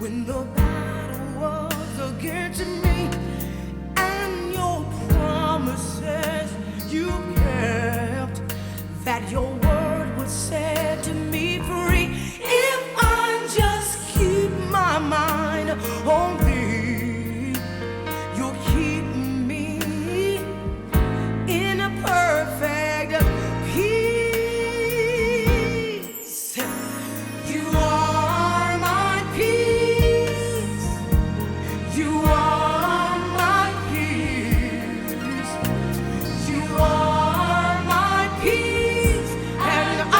when the battle was against me, and your promises you kept, that your word would set me free. If I just keep my mind on thee, you'll keep me in a perfect peace. You are my peace. You are my peace. You are my peace, and I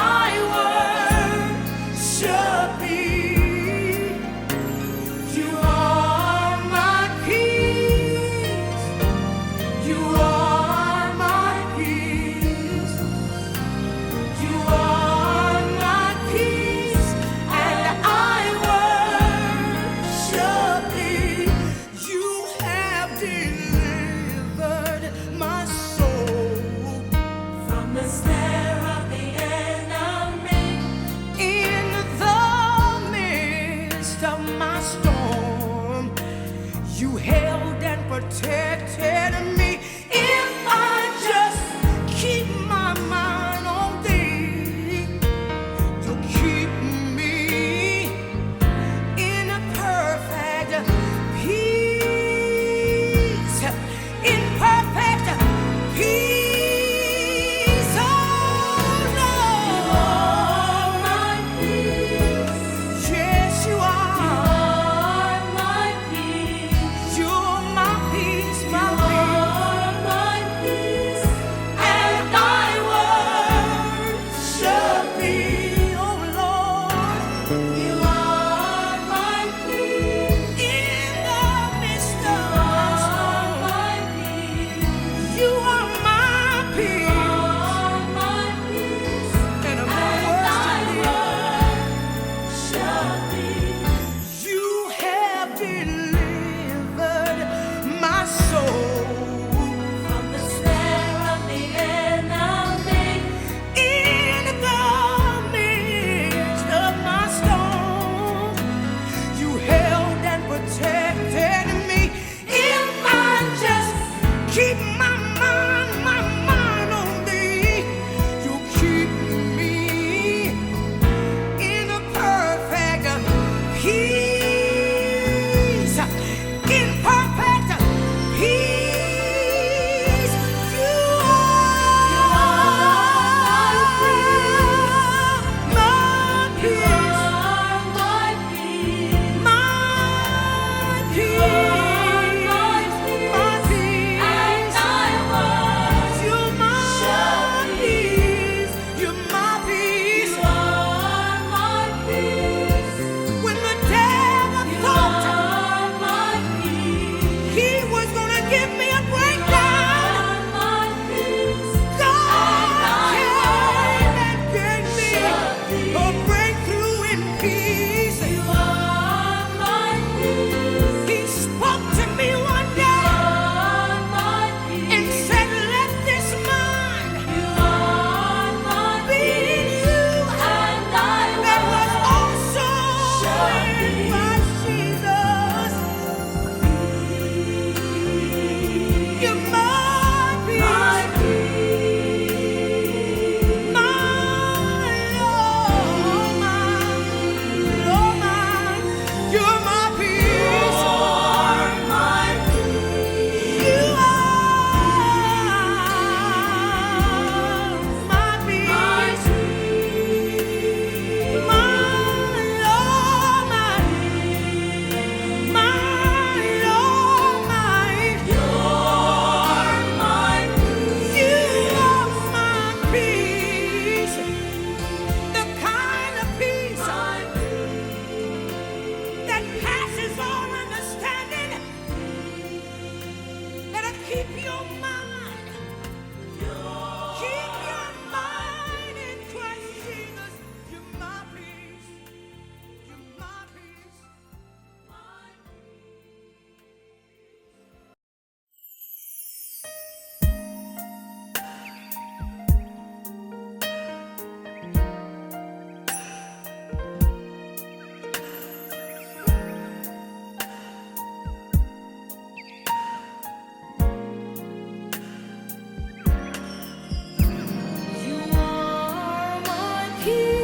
worship thee. You are my peace. You are my peace. You are my peace, and I worship thee. You have delivered my soul from the snare of the enemy. In the midst of my storm, you held and protected me. If I just keep my mind on thee, you'll keep me in a perfect peace. In perfect peace. Oh Lord, my peace. Yes, you are. My peace. You're my peace, my peace. And I worship thee, oh Lord. You are my peace. In the midst of my storm, you are my peace. And I'm worship thee. You have delivered my soul from the snare of the enemy. In the midst of my storm, you held and protected me. If I just keep my mind on thee, you'll keep me in a perfect peace. In perfect peace. You are my peace. My peace. My peace. And I worship. You're my peace. You're my peace. You are my peace. When the devil thought he was gonna give me a breakdown, God came and gave me a breakthrough in peace. He spoke to me one day and said, "Let this mind be in you that was also in Christ Jesus." You're my peace. My Lord, you're my peace. You are my peace. My Lord, you are my peace. The kind of peace that passes keep